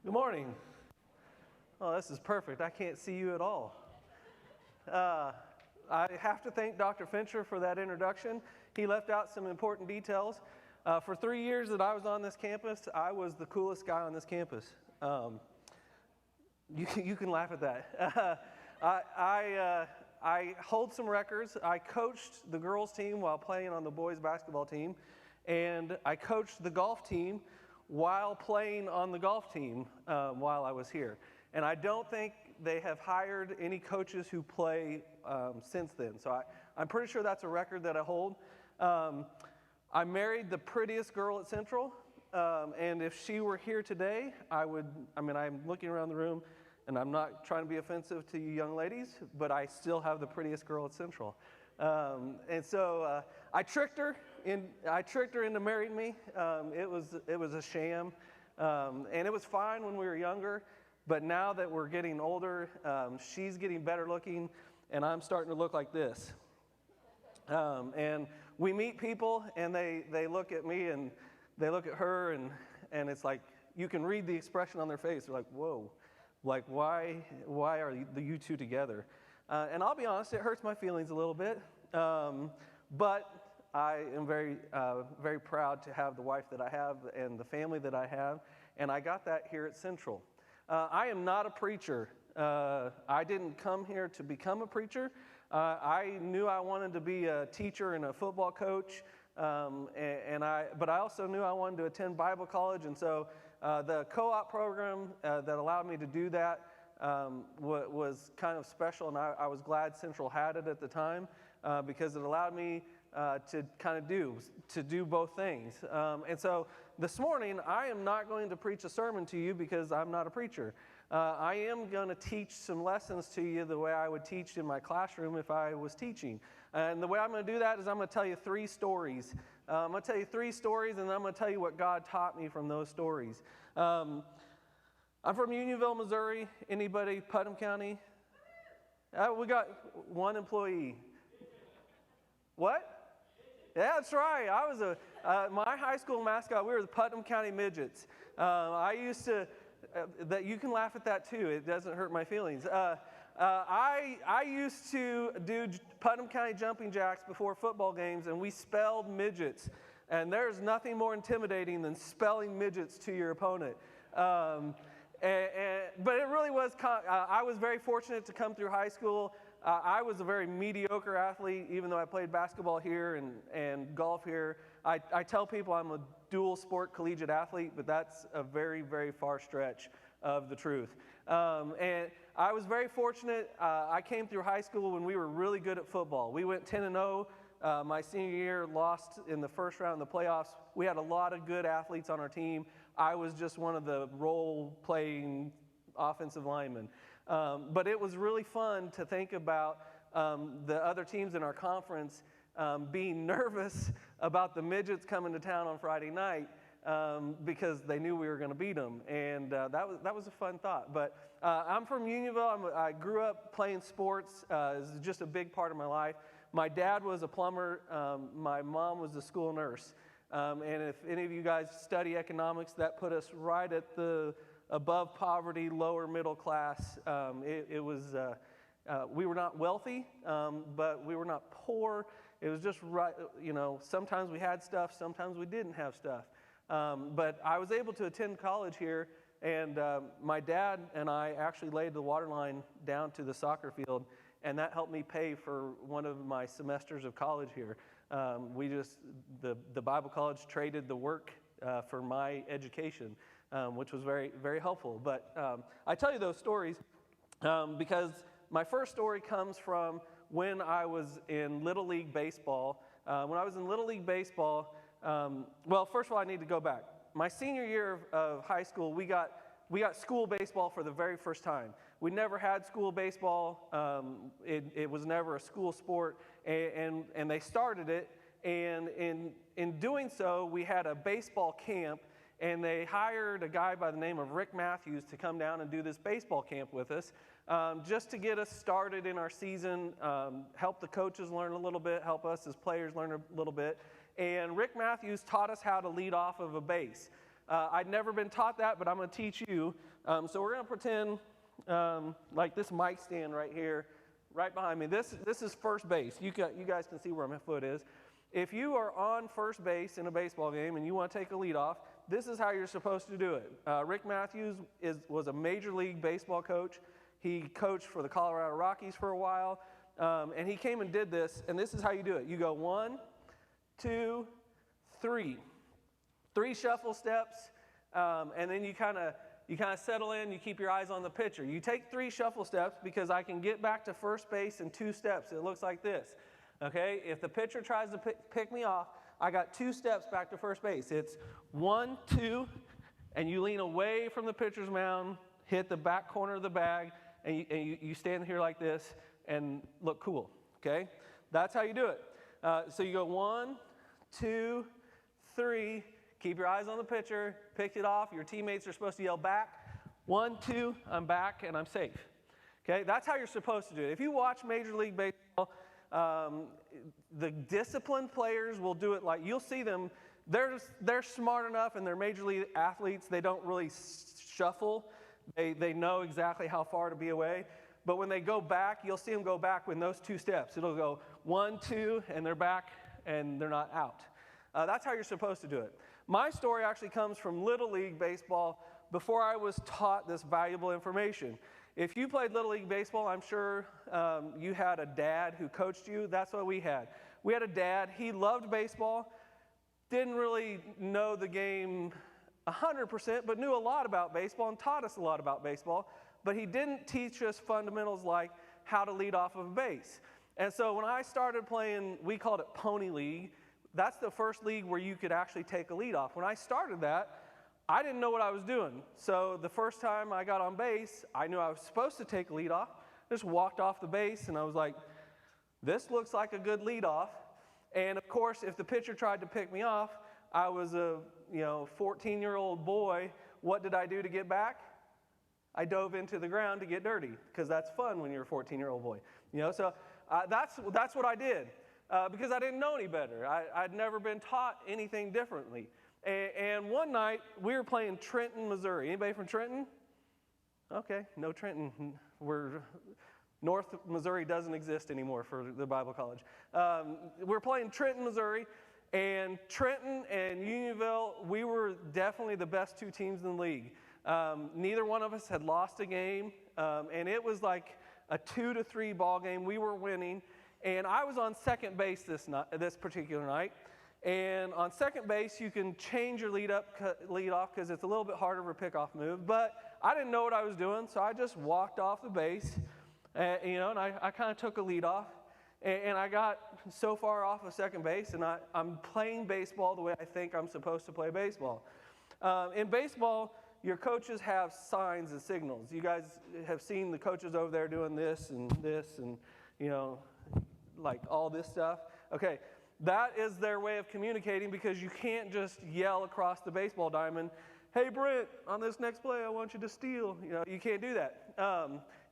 Good morning. Oh, this is perfect. I can't see you at all. I have to thank Dr. Fincher for that introduction. He left out some important details. For 3 years that I was on this campus, I was the coolest guy on this campus. You can laugh at that. I hold some records. I coached the girls team while playing on the boys basketball team, and I coached the golf team while playing on the golf team while I was here. And I don't think they have hired any coaches who play since then. So I'm pretty sure that's a record that I hold. I married the prettiest girl at Central, and if she were here today, I'm looking around the room, and I'm not trying to be offensive to you young ladies, but I still have the prettiest girl at Central. And so I tricked her into marrying me. It was a sham, and it was fine when we were younger. But now that we're getting older, she's getting better looking, and I'm starting to look like this. And we meet people, and they look at me, and they look at her, and it's like you can read the expression on their face. They're like, "Whoa, like why are you two together?" And I'll be honest, it hurts my feelings a little bit, but I am very, very proud to have the wife that I have and the family that I have, and I got that here at Central. I am not a preacher. I didn't come here to become a preacher. I knew I wanted to be a teacher and a football coach, but I also knew I wanted to attend Bible college, and so the co-op program that allowed me to do that was kind of special, and I was glad Central had it at the time because it allowed me to kind of do both things. And so this morning, I am not going to preach a sermon to you because I'm not a preacher. I am going to teach some lessons to you the way I would teach in my classroom if I was teaching. And the way I'm going to do that is I'm going to tell you 3 stories. I'm going to tell you 3 stories, and then I'm going to tell you what God taught me from those stories. I'm from Unionville, Missouri. Anybody? Putnam County? We got 1 employee. What? Yeah, that's right. I was my high school mascot. We were the Putnam County Midgets. I used to. That you can laugh at that too. It doesn't hurt my feelings. I used to do Putnam County jumping jacks before football games, and we spelled midgets. And there's nothing more intimidating than spelling midgets to your opponent. But it really was. I was very fortunate to come through high school. I was a very mediocre athlete, even though I played basketball here and golf here. I tell people I'm a dual sport collegiate athlete, but that's a very, very far stretch of the truth. And I was very fortunate. I came through high school when we were really good at football. We went 10-0. My senior year, lost in the first round of the playoffs. We had a lot of good athletes on our team. I was just one of the role-playing offensive linemen. But it was really fun to think about the other teams in our conference being nervous about the midgets coming to town on Friday night because they knew we were going to beat them. And that was a fun thought. But I'm from Unionville. I grew up playing sports. It's just a big part of my life. My dad was a plumber. My mom was a school nurse. And if any of you guys study economics, that put us right at the above poverty, lower middle class. We were not wealthy, but we were not poor. It was just right, sometimes we had stuff, sometimes we didn't have stuff. But I was able to attend college here, and my dad and I actually laid the water line down to the soccer field, and that helped me pay for one of my semesters of college here. The Bible college traded the work for my education. Which was very, very helpful. But I tell you those stories because my first story comes from when I was in Little League Baseball. When I was in Little League Baseball, well, first of all, I need to go back. My senior year of high school, we got school baseball for the very first time. We never had school baseball. It was never a school sport, and they started it. And in doing so, we had a baseball camp. And they hired a guy by the name of Rick Matthews to come down and do this baseball camp with us just to get us started in our season, help the coaches learn a little bit, help us as players learn a little bit. And Rick Matthews taught us how to lead off of a base. I'd never been taught that, but I'm going to teach you. So we're going to pretend like this mic stand right here, right behind me. This is first base. You guys can see where my foot is. If you are on first base in a baseball game and you want to take a lead off, this is how you're supposed to do it. Rick Matthews was a Major League Baseball coach. He coached for the Colorado Rockies for a while, and he came and did this, and this is how you do it. You go 1, 2, 3. 3 shuffle steps, and then you kind of settle in. You keep your eyes on the pitcher. You take 3 shuffle steps because I can get back to first base in 2 steps. It looks like this. Okay, if the pitcher tries to pick me off, I got 2 steps back to first base. It's 1, 2, and you lean away from the pitcher's mound, hit the back corner of the bag, and you stand here like this and look cool. Okay, that's how you do it. So you go 1, 2, 3. Keep your eyes on the pitcher. Pick it off. Your teammates are supposed to yell back. 1, 2. I'm back and I'm safe. Okay, that's how you're supposed to do it. If you watch Major League Baseball, the disciplined players will do it like you'll see them. They're smart enough and they're major league athletes. They don't really shuffle. They know exactly how far to be away. But when they go back, you'll see them go back with those 2 steps. It'll go 1, 2, and they're back and they're not out. That's how you're supposed to do it. My story actually comes from Little League Baseball before I was taught this valuable information. If you played Little League Baseball, I'm sure you had a dad who coached you. That's what we had. We had a dad. He loved baseball, didn't really know the game 100%, but knew a lot about baseball and taught us a lot about baseball. But he didn't teach us fundamentals like how to lead off of a base. And so when I started playing, we called it Pony League. That's the first league where you could actually take a lead off. When I started that, I didn't know what I was doing. So the first time I got on base, I knew I was supposed to take a lead off. Just walked off the base, and I was like, this looks like a good lead off. And of course, if the pitcher tried to pick me off, I was a 14-year-old boy. What did I do to get back? I dove into the ground to get dirty, because that's fun when you're a 14-year-old boy. So that's what I did, because I didn't know any better. I'd never been taught anything differently. And one night, we were playing Trenton, Missouri. Anybody from Trenton? Okay, no Trenton. North Missouri doesn't exist anymore for the Bible college. We're playing Trenton, Missouri, and Trenton and Unionville, we were definitely the best 2 teams in the league. Neither one of us had lost a game, and it was like a 2-3 ball game. We were winning, and I was on second base this particular night. And on second base, you can change your lead off because it's a little bit harder of a pickoff move. But I didn't know what I was doing, so I just walked off the base, and I kind of took a lead off. And I got so far off of second base, and I'm playing baseball the way I think I'm supposed to play baseball. In baseball, your coaches have signs and signals. You guys have seen the coaches over there doing this and like all this stuff. Okay. That is their way of communicating, because you can't just yell across the baseball diamond, hey, Brent, on this next play, I want you to steal. You can't do that.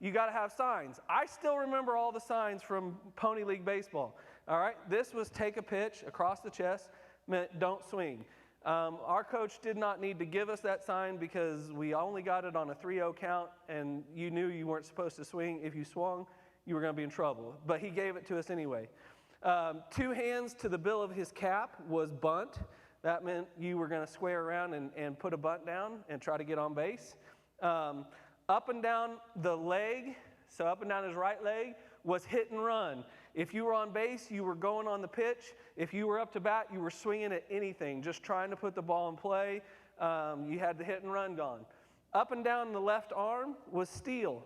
You got to have signs. I still remember all the signs from Pony League Baseball. All right, this was take a pitch across the chest, meant don't swing. Our coach did not need to give us that sign because we only got it on a 3-0 count, and you knew you weren't supposed to swing. If you swung, you were going to be in trouble. But he gave it to us anyway. 2 hands to the bill of his cap was bunt. That meant you were going to square around and put a bunt down and try to get on base. Up and down the leg, so up and down his right leg, was hit and run. If you were on base, you were going on the pitch. If you were up to bat, you were swinging at anything, just trying to put the ball in play. You had the hit and run gone. Up and down the left arm was steal.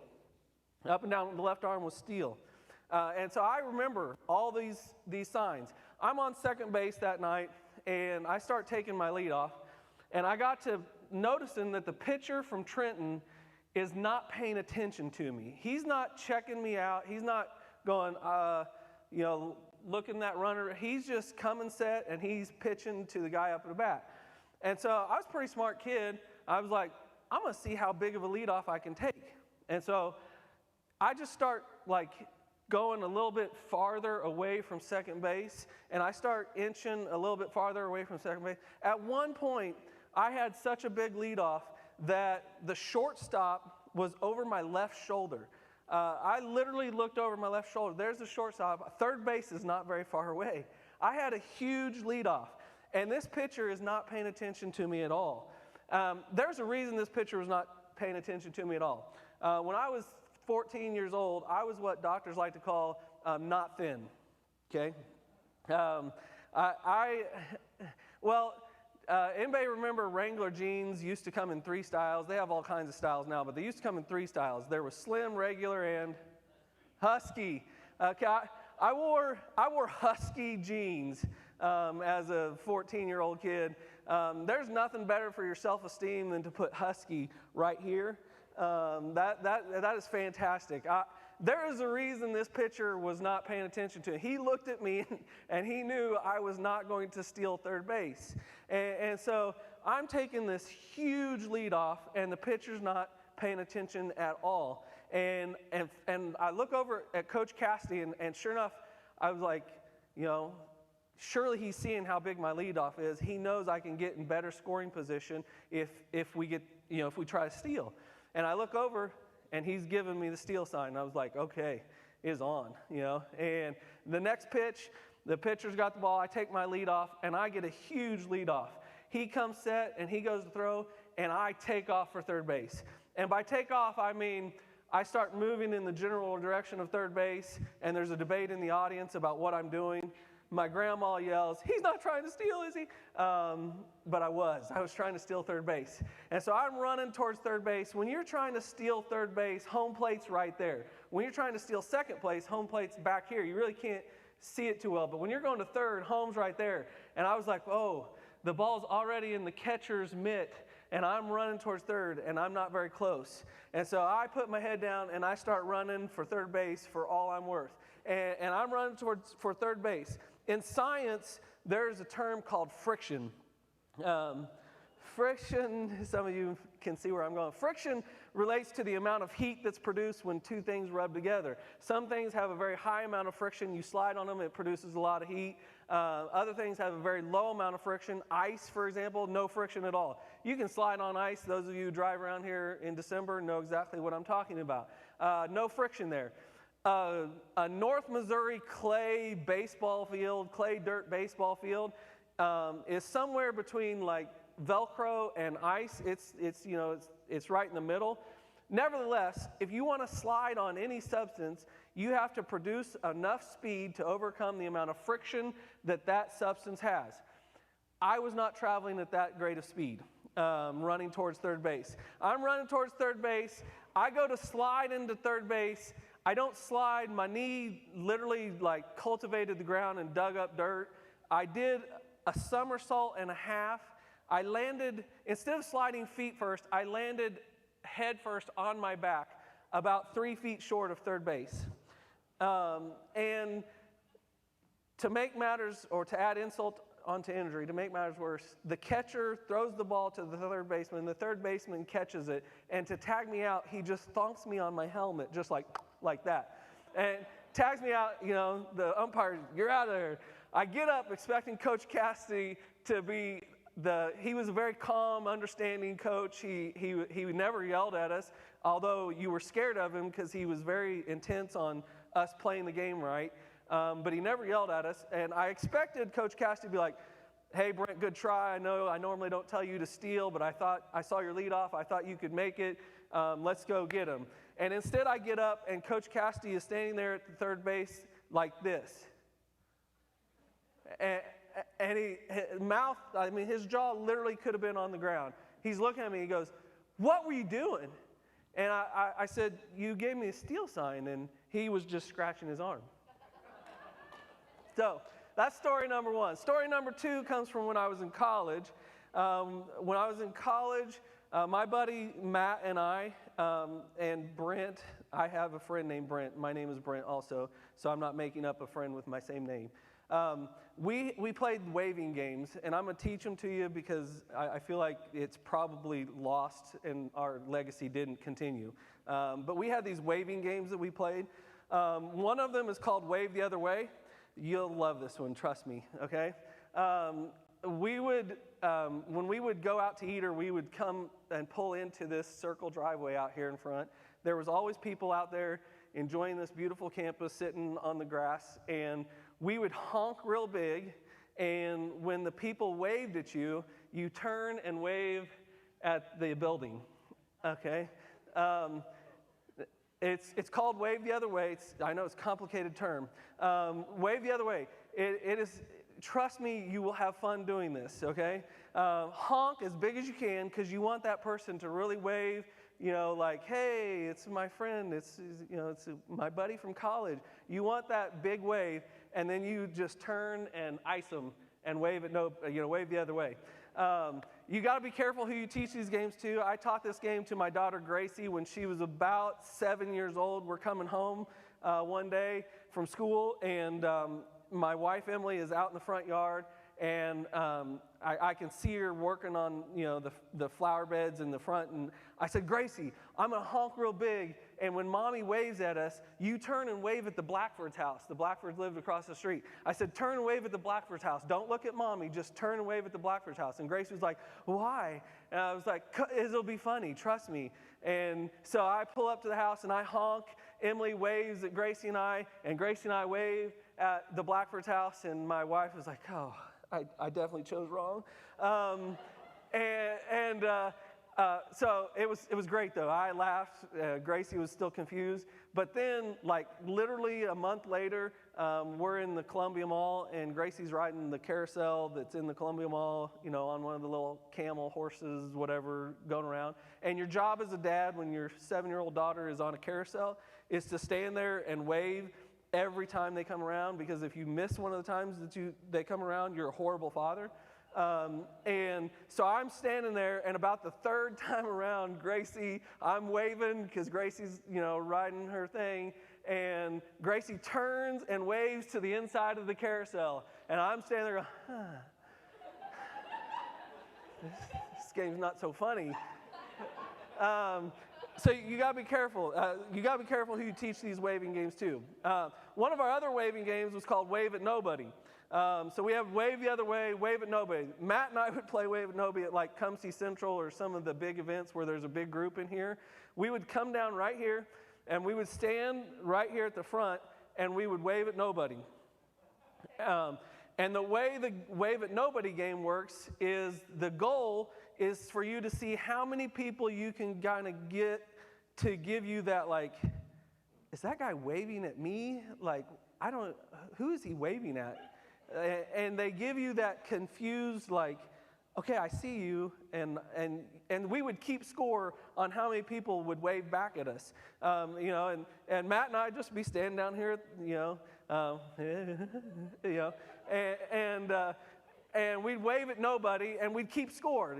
Up and down the left arm was steal. And so I remember all these signs. I'm on second base that night, and I start taking my lead off, and I got to noticing that the pitcher from Trenton is not paying attention to me. He's not checking me out. He's not going, looking that runner. He's just coming set, and he's pitching to the guy up at the bat. And so I was a pretty smart kid. I was like, I'm going to see how big of a leadoff I can take. And so I just start going a little bit farther away from second base, and I start inching a little bit farther away from second base. At one point, I had such a big leadoff that the shortstop was over my left shoulder. I literally looked over my left shoulder. There's the shortstop. Third base is not very far away. I had a huge leadoff, and this pitcher is not paying attention to me at all. There's a reason this pitcher was not paying attention to me at all. When I was 14 years old, I was what doctors like to call not thin, okay? Anybody remember Wrangler jeans used to come in 3 styles? They have all kinds of styles now, but they used to come in 3 styles. There was slim, regular, and husky. Okay, I wore husky jeans as a 14-year-old kid. There's nothing better for your self-esteem than to put husky right here. That is fantastic. There is a reason this pitcher was not paying attention to it. He looked at me and he knew I was not going to steal third base. And so I'm taking this huge lead off and the pitcher's not paying attention at all. And I look over at Coach Cassidy and sure enough, I was like, surely he's seeing how big my leadoff is. He knows I can get in better scoring position if we try to steal. And I look over, and he's giving me the steal sign. And I was like, okay, it's on, And the next pitch, the pitcher's got the ball. I take my lead off, and I get a huge lead off. He comes set, and he goes to throw, and I take off for third base. And by take off, I mean I start moving in the general direction of third base, and there's a debate in the audience about what I'm doing. My grandma yells, "He's not trying to steal, is he?" But I was trying to steal third base. And so I'm running towards third base. When you're trying to steal third base, home plate's right there. When you're trying to steal second place, home plate's back here. You really can't see it too well. But when you're going to third, home's right there. And I was like, oh, the ball's already in the catcher's mitt, and I'm running towards third, and I'm not very close. And so I put my head down, and I start running for third base for all I'm worth. And I'm running for third base. In science, there's a term called friction. Friction, some of you can see where I'm going. Friction relates to the amount of heat that's produced when two things rub together. Some things have a very high amount of friction. You slide on them, it produces a lot of heat. Other things have a very low amount of friction. Ice, for example, no friction at all. You can slide on ice. Those of you who drive around here in December know exactly what I'm talking about. No friction there. A North Missouri clay dirt baseball field is somewhere between like Velcro and ice. It's right in the middle. Nevertheless, if you want to slide on any substance, you have to produce enough speed to overcome the amount of friction that substance has. I was not traveling at that great of speed, running towards third base. I'm running towards third base. I go to slide into third base. I don't slide. My knee literally cultivated the ground and dug up dirt. I did a somersault and a half. I landed, instead of sliding feet first, I landed head first on my back about 3 feet short of third base. And to make matters, or to add insult onto injury, to make matters worse, the catcher throws the ball to the third baseman. The third baseman catches it. And to tag me out, he just thonks me on my helmet, just like that. And tags me out, the umpire, you're out of there. I get up expecting Coach Cassidy to be he was a very calm, understanding coach. He never yelled at us, although you were scared of him because he was very intense on us playing the game right. But he never yelled at us. And I expected Coach Cassidy to be like, "Hey, Brent, good try. I know I normally don't tell you to steal, but I saw your leadoff. I thought you could make it. Let's go get him." And instead I get up, and Coach Cassidy is standing there at the third base like this. And his jaw literally could have been on the ground. He's looking at me, he goes, "What were you doing?" And I said, "You gave me a steal sign," and he was just scratching his arm. So that's story number one. Story number two comes from when I was in college. When I was in college, my buddy Matt and I, and Brent, I have a friend named Brent. My name is Brent also, so I'm not making up a friend with my same name. We played waving games, and I'm going to teach them to you because I feel like it's probably lost and our legacy didn't continue. But we had these waving games that we played. One of them is called Wave the Other Way. You'll love this one, trust me, okay? we would, when we would go out to eat, or we would come and pull into this circle driveway out here in front, there was always people out there enjoying this beautiful campus, sitting on the grass, and we would honk real big, and when the people waved at you, you turn and wave at the building, okay? It's called wave the other way. I know it's a complicated term. Wave the other way. It is, trust me, you will have fun doing this, okay? Honk as big as you can, because you want that person to really wave, like, hey, it's my friend, it's my buddy from college. You want that big wave, and then you just turn and ice them and wave wave the other way. You got to be careful who you teach these games to. I taught this game to my daughter Gracie when she was about 7 years old. We're coming home one day from school, and my wife Emily is out in the front yard, and I can see her working on the flower beds in the front. And I said, Gracie, I'm gonna honk real big, and when Mommy waves at us, you turn and wave at the Blackford's house. The Blackfords lived across the street. I said, turn and wave at the Blackford's house. Don't look at Mommy, just turn and wave at the Blackford's house. And Gracie was like, why? And I was like, it'll be funny, trust me. And so I pull up to the house and I honk. Emily waves at Gracie and I wave at the Blackford's house, and my wife was like, oh, I definitely chose wrong. So it was great, though. I laughed. Gracie was still confused. But then, like, literally a month later, we're in the Columbia Mall, and Gracie's riding the carousel that's in the Columbia Mall, on one of the little camel horses, whatever, going around. And your job as a dad, when your 7-year-old daughter is on a carousel, is to stand there and wave every time they come around, because if you miss one of the times that they come around, you're a horrible father. And so I'm standing there, and about the third time around, Gracie, I'm waving because Gracie's, riding her thing, and Gracie turns and waves to the inside of the carousel, and I'm standing there going, this game's not so funny. So you got to be careful. You got to be careful who you teach these waving games to. One of our other waving games was called Wave at Nobody. So we have Wave the Other Way, Wave at Nobody. Matt and I would play Wave at Nobody at like Come See Central or some of the big events where there's a big group in here. We would come down right here, and we would stand right here at the front, and we would wave at nobody. And the way the Wave at Nobody game works is the goal is for you to see how many people you can kind of get to give you that, like, is that guy waving at me? Like, who is he waving at? And they give you that confused, like, okay, I see you, and we would keep score on how many people would wave back at us, and Matt and I just be standing down here, and we'd wave at nobody, and we'd keep score.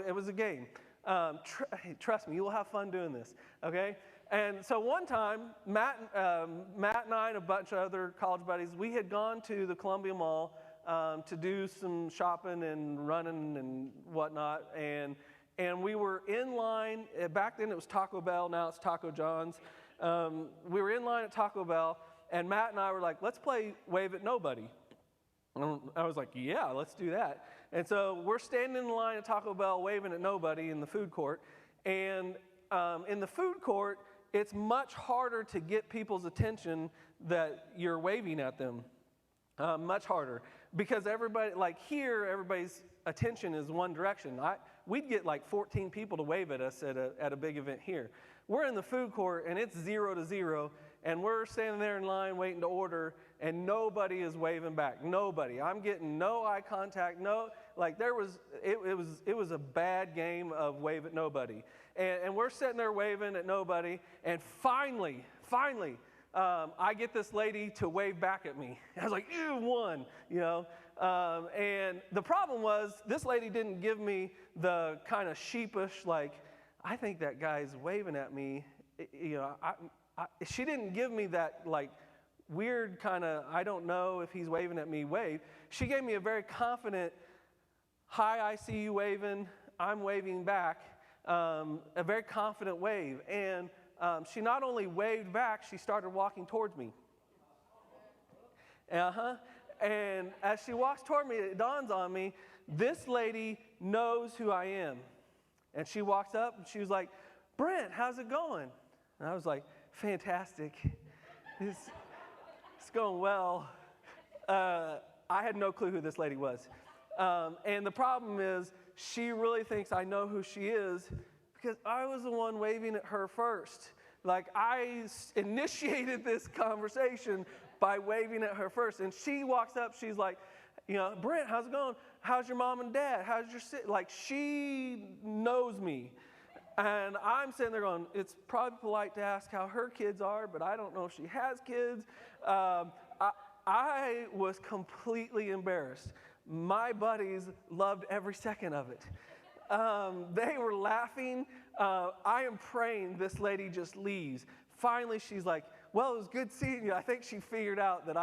It was a game. Trust me, you will have fun doing this. Okay. And so one time, Matt and I and a bunch of other college buddies, we had gone to the Columbia Mall to do some shopping and running and whatnot. And we were in line. Back then it was Taco Bell. Now it's Taco John's. We were in line at Taco Bell, and Matt and I were like, let's play Wave at Nobody. And I was like, yeah, let's do that. And so we're standing in the line at Taco Bell waving at nobody in the food court. And in the food court, it's much harder to get people's attention that you're waving at them. Much harder. Because everybody, like here, everybody's attention is one direction. We'd get like 14 people to wave at us at a big event here. We're in the food court, and it's 0 to 0, and we're standing there in line waiting to order, and nobody is waving back. Nobody. I'm getting no eye contact. It was a bad game of wave at nobody. And we're sitting there waving at nobody, and finally, I get this lady to wave back at me. I was like, you won, and the problem was this lady didn't give me the kind of sheepish, like, I think that guy's waving at me. She didn't give me that, like, weird kind of, I don't know if he's waving at me wave. She gave me a very confident, hi, I see you waving, I'm waving back, a very confident wave. And she not only waved back, she started walking towards me. And as she walks toward me, it dawns on me This lady knows who I am. And she walks up and she was like, Brent, how's it going? And I was like, fantastic. It's going well. I had no clue who this lady was. And the problem is, she really thinks I know who she is because I was the one waving at her first. Like, I initiated this conversation by waving at her first. And she walks up, she's like, Brent, how's it going? How's your mom and dad? How's your like, she knows me. And I'm sitting there going, it's probably polite to ask how her kids are, but I don't know if she has kids. I was completely embarrassed. My buddies loved every second of it. They were laughing. I am praying this lady just leaves. Finally, she's like, well, it was good seeing you. I think she figured out that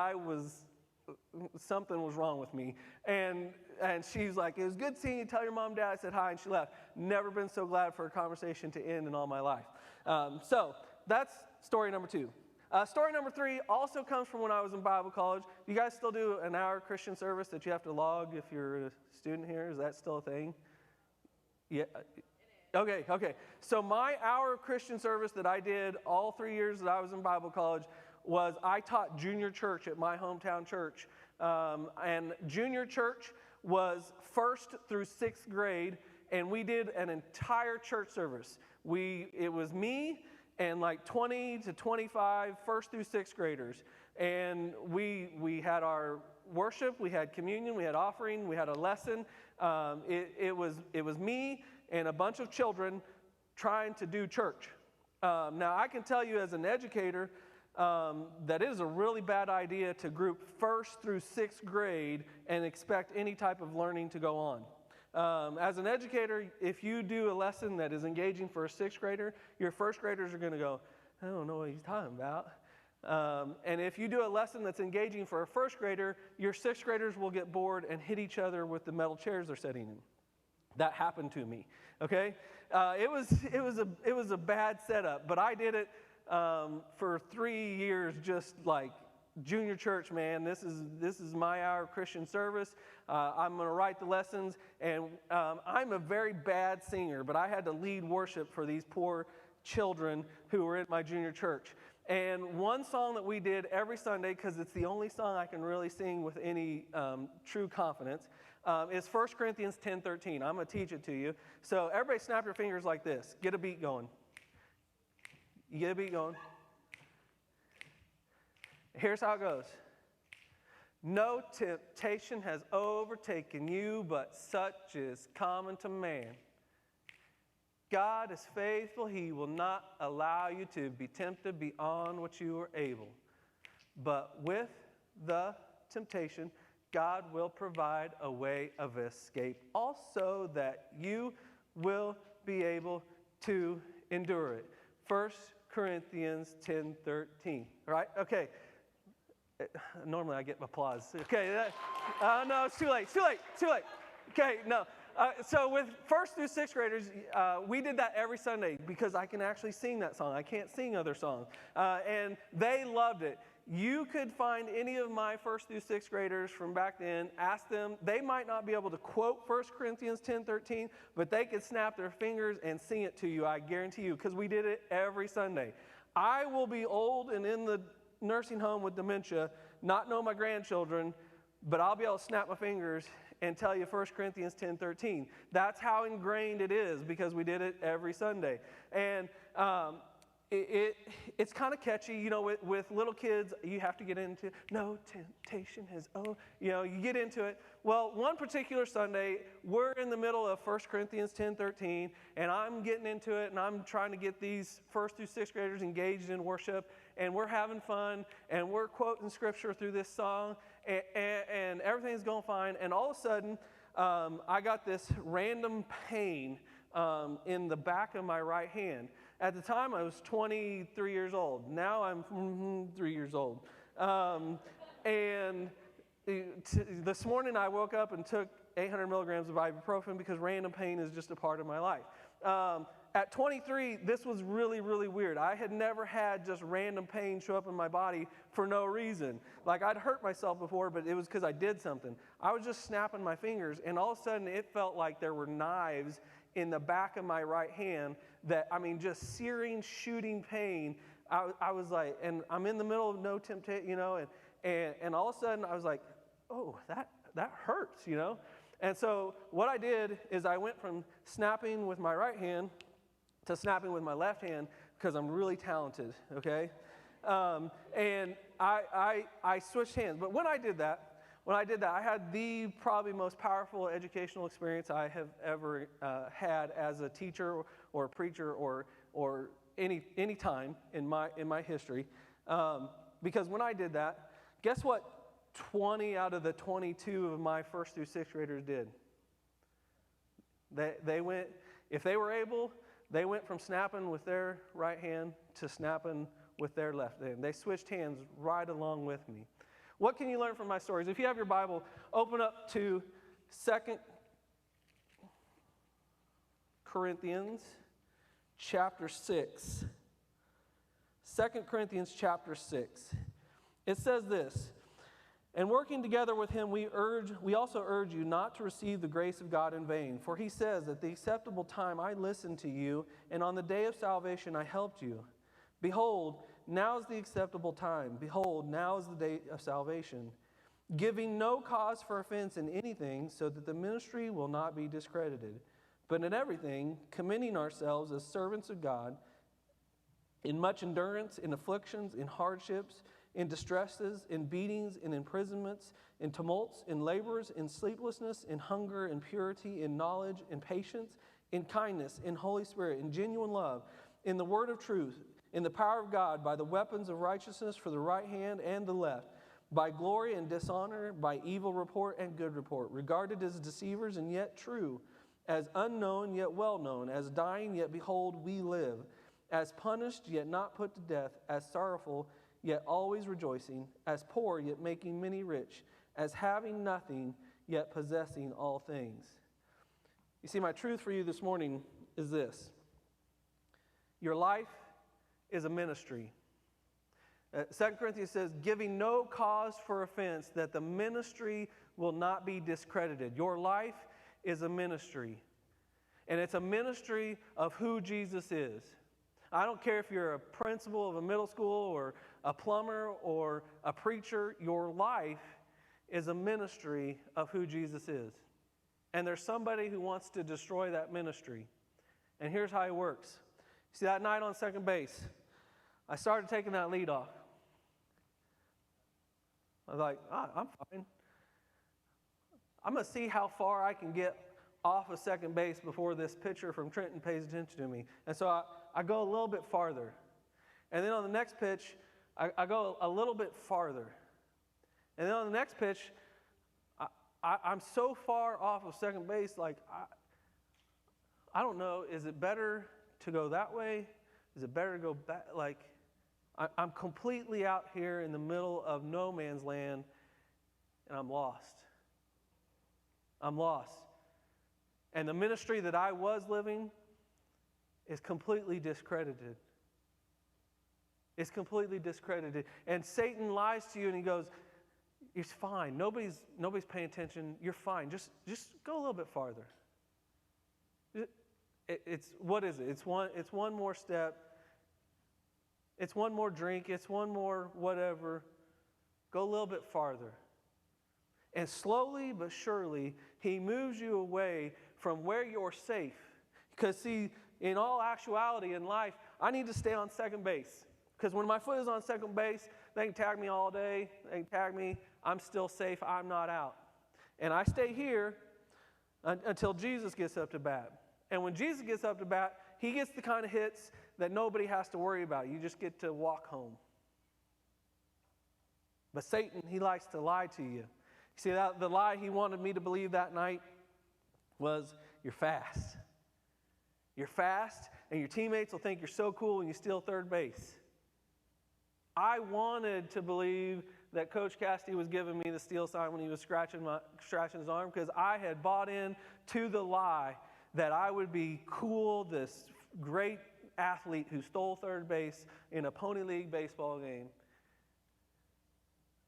something was wrong with me. And she's like, it was good seeing you. Tell your mom and dad I said hi, and she left. Never been so glad for a conversation to end in all my life. So that's story number 2. Story number 3 also comes from when I was in Bible college. You guys still do an hour Christian service that you have to log if you're a student here? Is that still a thing? Yeah. Okay. So my hour of Christian service that I did all 3 years that I was in Bible college was I taught junior church at my hometown church. And junior church was 1st through 6th grade, and we did an entire church service. It was me and like 20 to 25 1st through 6th graders. And we had our worship, we had communion, we had offering, we had a lesson. It was me and a bunch of children trying to do church. Now, I can tell you as an educator that it is a really bad idea to group 1st through 6th grade and expect any type of learning to go on. As an educator, if you do a lesson that is engaging for a 6th grader, your 1st graders are going to go, I don't know what he's talking about. And if you do a lesson that's engaging for a 1st grader, your 6th graders will get bored and hit each other with the metal chairs they're sitting in. That happened to me. Okay, it was a bad setup, but I did it for 3 years, just like junior church, man. This is my hour of Christian service. I'm going to write the lessons, and I'm a very bad singer, but I had to lead worship for these poor children who were in my junior church. And one song that we did every Sunday, because it's the only song I can really sing with any true confidence, is 1 Corinthians 10:13. I'm going to teach it to you. So everybody snap your fingers like this. Get a beat going. You get a beat going. Here's how it goes. No temptation has overtaken you, but such is common to man. God is faithful. He will not allow you to be tempted beyond what you are able. But with the temptation, God will provide a way of escape also that you will be able to endure it. 1 Corinthians 10:13. Right? Okay. Normally I get applause. Okay. No, it's too late. Okay, no. So with 1st through 6th graders, we did that every Sunday because I can actually sing that song. I can't sing other songs. And they loved it. You could find any of my 1st through 6th graders from back then, ask them. They might not be able to quote 1 Corinthians 10:13, but they could snap their fingers and sing it to you, I guarantee you, because we did it every Sunday. I will be old and in the nursing home with dementia, not know my grandchildren, but I'll be able to snap my fingers and tell you 1 Corinthians 10:13. That's how ingrained it is because we did it every Sunday. And it's kind of catchy, you know, with little kids, you have to get into, no temptation has, you get into it. Well, one particular Sunday, we're in the middle of 1 Corinthians 10:13, and I'm getting into it, and I'm trying to get these 1st through 6th graders engaged in worship, and we're having fun, and we're quoting scripture through this song, and everything's going fine, and all of a sudden, I got this random pain in the back of my right hand. At the time, I was 23 years old. Now I'm 3 years old. And this morning, I woke up and took 800 milligrams of ibuprofen because random pain is just a part of my life. At 23, this was really, really weird. I had never had just random pain show up in my body for no reason. Like, I'd hurt myself before, but it was because I did something. I was just snapping my fingers, and all of a sudden, it felt like there were knives in the back of my right hand that, just searing, shooting pain. I was like, and I'm in the middle of no temptation, and all of a sudden, I was like, oh, that hurts, And so what I did is I went from snapping with my right hand to snapping with my left hand because I'm really talented, okay? And I switched hands. But when I did that, I had the probably most powerful educational experience I have ever had as a teacher or a preacher or any time in my history. Because when I did that, guess what 20 out of the 22 of my first through sixth graders did? They went, if they were able, they went from snapping with their right hand to snapping with their left hand. They switched hands right along with me. What can you learn from my stories? If you have your Bible, open up to 2 Corinthians chapter 6. 2 Corinthians chapter 6. It says this, "And working together with him, we also urge you not to receive the grace of God in vain. For he says, at the acceptable time I listened to you, and on the day of salvation I helped you. Behold, now is the acceptable time. Behold, now is the day of salvation. Giving no cause for offense in anything, so that the ministry will not be discredited. But in everything, commending ourselves as servants of God, in much endurance, in afflictions, in hardships, in distresses, in beatings, in imprisonments, in tumults, in labors, in sleeplessness, in hunger, in purity, in knowledge, in patience, in kindness, in Holy Spirit, in genuine love, in the word of truth, in the power of God, by the weapons of righteousness for the right hand and the left, by glory and dishonor, by evil report and good report, regarded as deceivers and yet true, as unknown yet well known, as dying yet behold we live, as punished yet not put to death, as sorrowful yet always rejoicing, as poor yet making many rich, as having nothing yet possessing all things." You see, my truth for you this morning is this. Your life is a ministry. 2 Corinthians says, giving no cause for offense, that the ministry will not be discredited. Your life is a ministry. And it's a ministry of who Jesus is. I don't care if you're a principal of a middle school or a plumber or a preacher, your life is a ministry of who Jesus is. And there's somebody who wants to destroy that ministry. And here's how it works. See, that night on second base, I started taking that lead off. I was like, I'm fine. I'm going to see how far I can get off of second base before this pitcher from Trenton pays attention to me. And so I go a little bit farther. And then on the next pitch, I go a little bit farther. And then on the next pitch, I'm so far off of second base, like, I don't know, is it better to go that way? Is it better to go back? Like, I'm completely out here in the middle of no man's land, and I'm lost. I'm lost. And the ministry that I was living is completely discredited. It's completely discredited. And Satan lies to you and he goes, it's fine. Nobody's paying attention. You're fine. Just go a little bit farther. What is it? It's one more step. It's one more drink. It's one more whatever. Go a little bit farther. And slowly but surely, he moves you away from where you're safe. Because see, in all actuality in life, I need to stay on second base. Because when my foot is on second base, they can tag me all day. They can tag me. I'm still safe. I'm not out. And I stay here until Jesus gets up to bat. And when Jesus gets up to bat, he gets the kind of hits that nobody has to worry about. You just get to walk home. But Satan, he likes to lie to you. See, the lie he wanted me to believe that night was, you're fast. You're fast, and your teammates will think you're so cool when you steal third base. I wanted to believe that Coach Cassidy was giving me the steal sign when he was scratching his arm, because I had bought in to the lie that I would be cool, this great athlete who stole third base in a Pony League baseball game.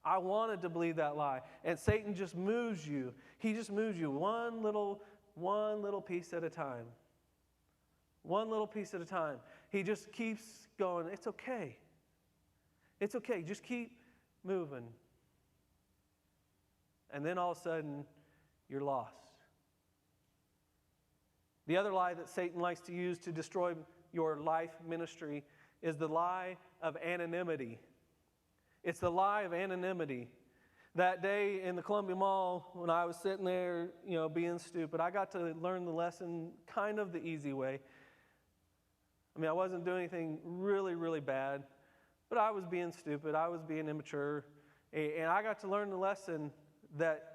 I wanted to believe that lie. And Satan just moves you. He just moves you one little piece at a time. One little piece at a time. He just keeps going, it's okay. It's okay. Just keep moving. And then all of a sudden, you're lost. The other lie that Satan likes to use to destroy your life ministry is the lie of anonymity. It's the lie of anonymity. That day in the Columbia Mall, when I was sitting there, being stupid, I got to learn the lesson kind of the easy way. I mean, I wasn't doing anything really, really bad, but I was being stupid. I was being immature. And I got to learn the lesson that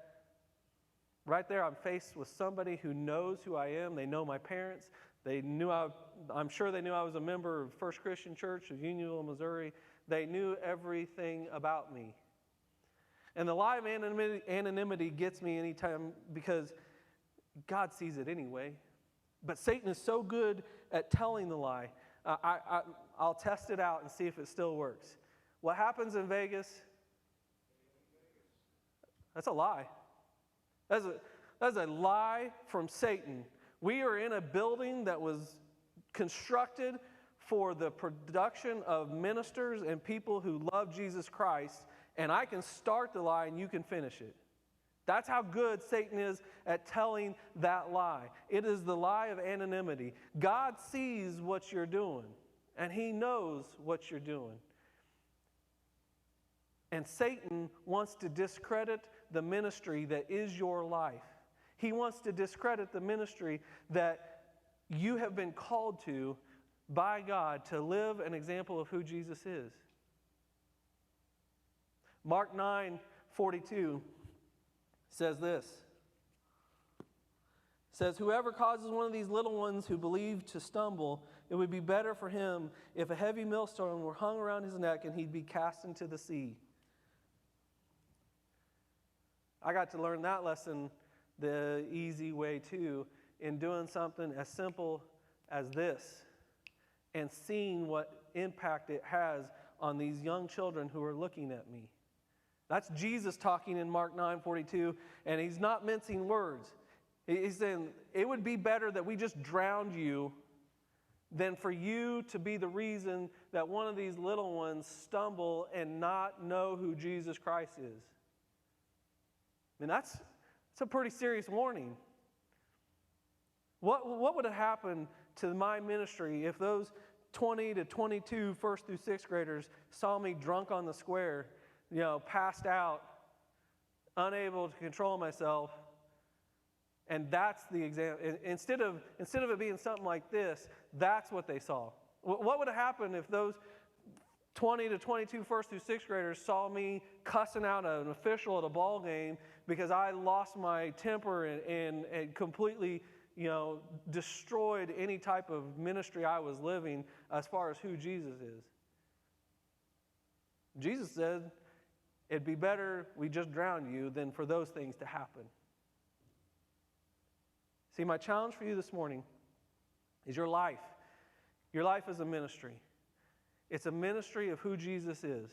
right there I'm faced with somebody who knows who I am. They know my parents. I'm sure they knew I was a member of First Christian Church of Unionville, Missouri. They knew everything about me. And the lie of anonymity gets me anytime because God sees it anyway. But Satan is so good at telling the lie. I'll test it out and see if it still works. What happens in Vegas? That's a lie. That's a lie from Satan. We are in a building that was constructed for the production of ministers and people who love Jesus Christ, and I can start the lie and you can finish it. That's how good Satan is at telling that lie. It is the lie of anonymity. God sees what you're doing, and He knows what you're doing. And Satan wants to discredit the ministry that is your life. He wants to discredit the ministry that you have been called to by God to live an example of who Jesus is. Mark 9:42 says this. It says, "Whoever causes one of these little ones who believe to stumble, it would be better for him if a heavy millstone were hung around his neck and he'd be cast into the sea." I got to learn that lesson the easy way too, in doing something as simple as this and seeing what impact it has on these young children who are looking at me. That's Jesus talking in Mark 9:42, and He's not mincing words. He's saying, it would be better that we just drowned you than for you to be the reason that one of these little ones stumble and not know who Jesus Christ is. I mean, that's a pretty serious warning. What would have happened to my ministry if those 20 to 22 first through sixth graders saw me drunk on the square, passed out, unable to control myself, and that's the example. Instead of it being something like this, that's what they saw. What would have happened if those 20 to 22 first through sixth graders saw me cussing out an official at a ball game because I lost my temper and completely, destroyed any type of ministry I was living as far as who Jesus is? Jesus said, it'd be better we just drown you than for those things to happen. See, my challenge for you this morning is your life. Your life is a ministry. It's a ministry of who Jesus is.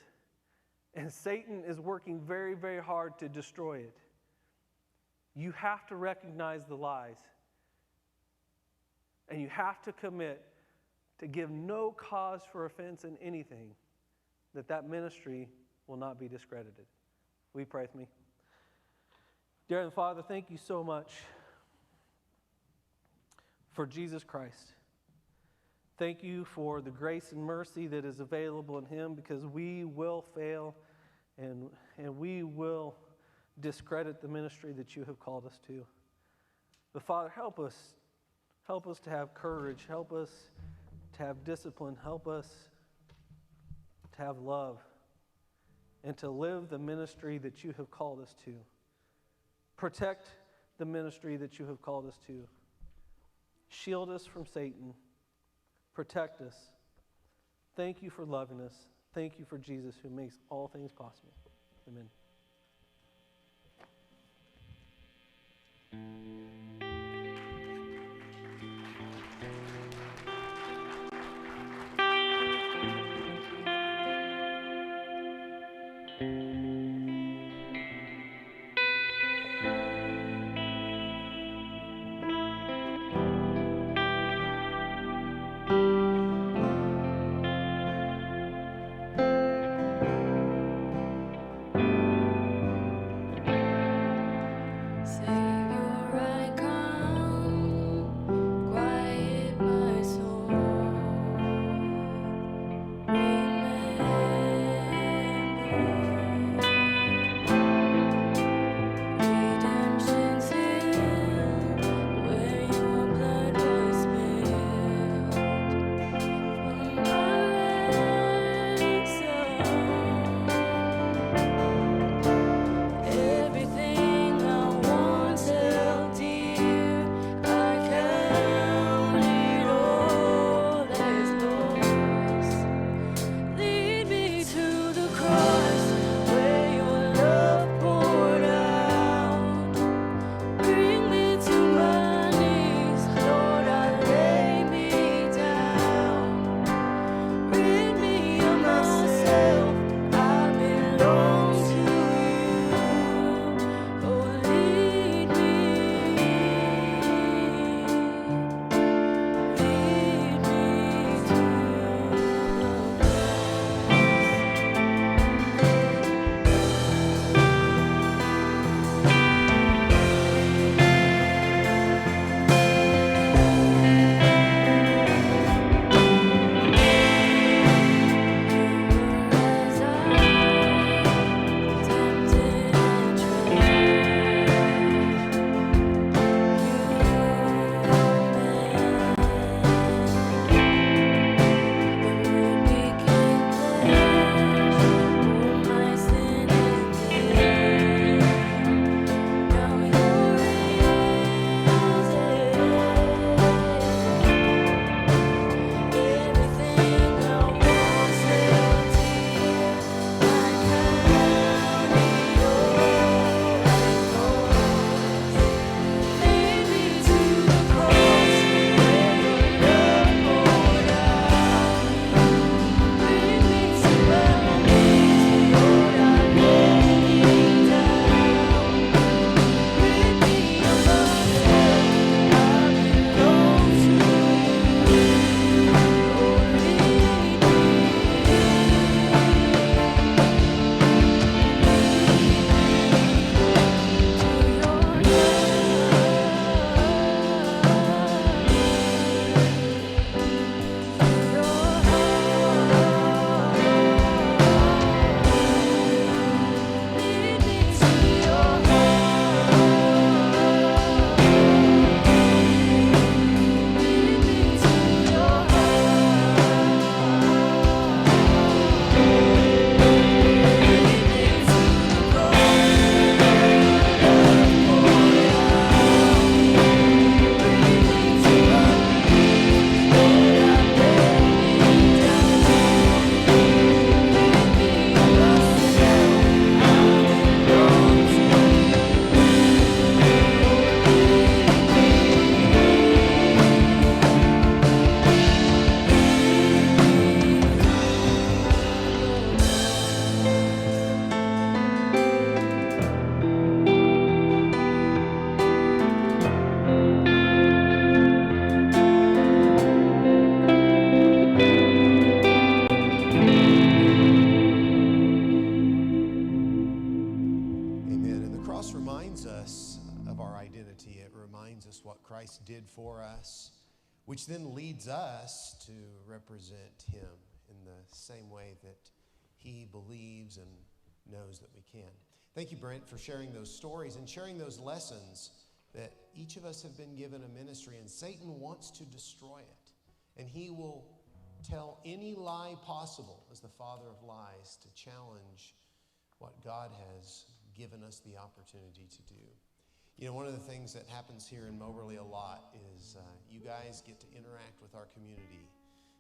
And Satan is working very, very hard to destroy it. You have to recognize the lies. And you have to commit to give no cause for offense in anything, that ministry will not be discredited. Will you pray with me? Dear Heavenly Father, thank you so much for Jesus Christ. Thank you for the grace and mercy that is available in Him, because we will fail and we will discredit the ministry that you have called us to. But Father, help us to have courage. Help us to have discipline. Help us to have love and to live the ministry that you have called us to. Protect the ministry that you have called us to. Shield us from Satan. Protect us. Thank you for loving us. Thank you for Jesus, who makes all things possible. Amen. Christ did for us, which then leads us to represent him in the same way that he believes and knows that we can. Thank you, Brent, for sharing those stories and sharing those lessons that each of us have been given a ministry, and Satan wants to destroy it. And he will tell any lie possible as the father of lies to challenge what God has given us the opportunity to do. You know, one of the things that happens here in Moberly a lot is you guys get to interact with our community.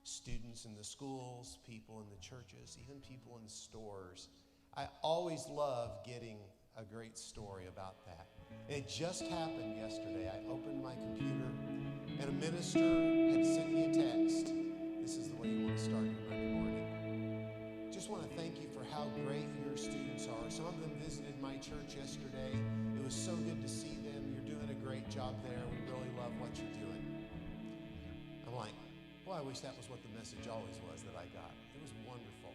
Students in the schools, people in the churches, even people in stores. I always love getting a great story about that. It just happened yesterday. I opened my computer and a minister had sent me a text. This is the way you want to start your Monday morning. Just want to thank you for how great your students are. Some of them visited my church yesterday. It was so good to see them. You're doing a great job there. We really love what you're doing. I'm like, well, I wish that was what the message always was that I got. It was wonderful.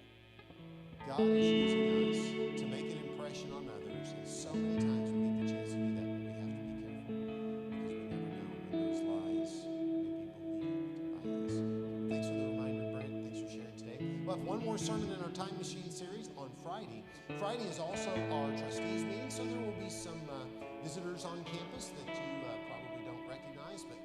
God is using us to make an impression on others, and so many times we get the chance to do that, but we have to be careful because we never know when those lies may be believed by us. Thanks for the reminder, Brent. Thanks for sharing today. We'll have one more sermon in our Time Machine series on Friday. Friday is also our trustees meeting, so there will be some visitors on campus that you probably don't recognize, but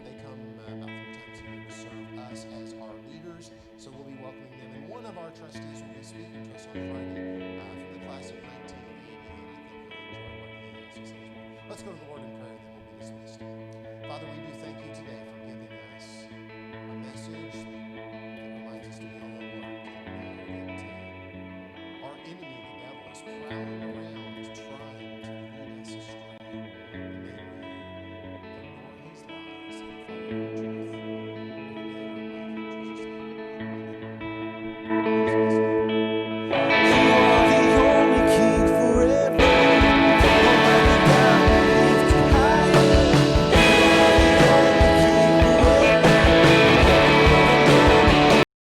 they come about 3 times a year to serve us as our leaders, so we'll be welcoming them. And one of our trustees will be speaking to us on Friday from the class of 1980, and I think you'll enjoy what he has to say as well. Let's go to the Lord in prayer, and then we'll be dismissed. Father, we do thank you today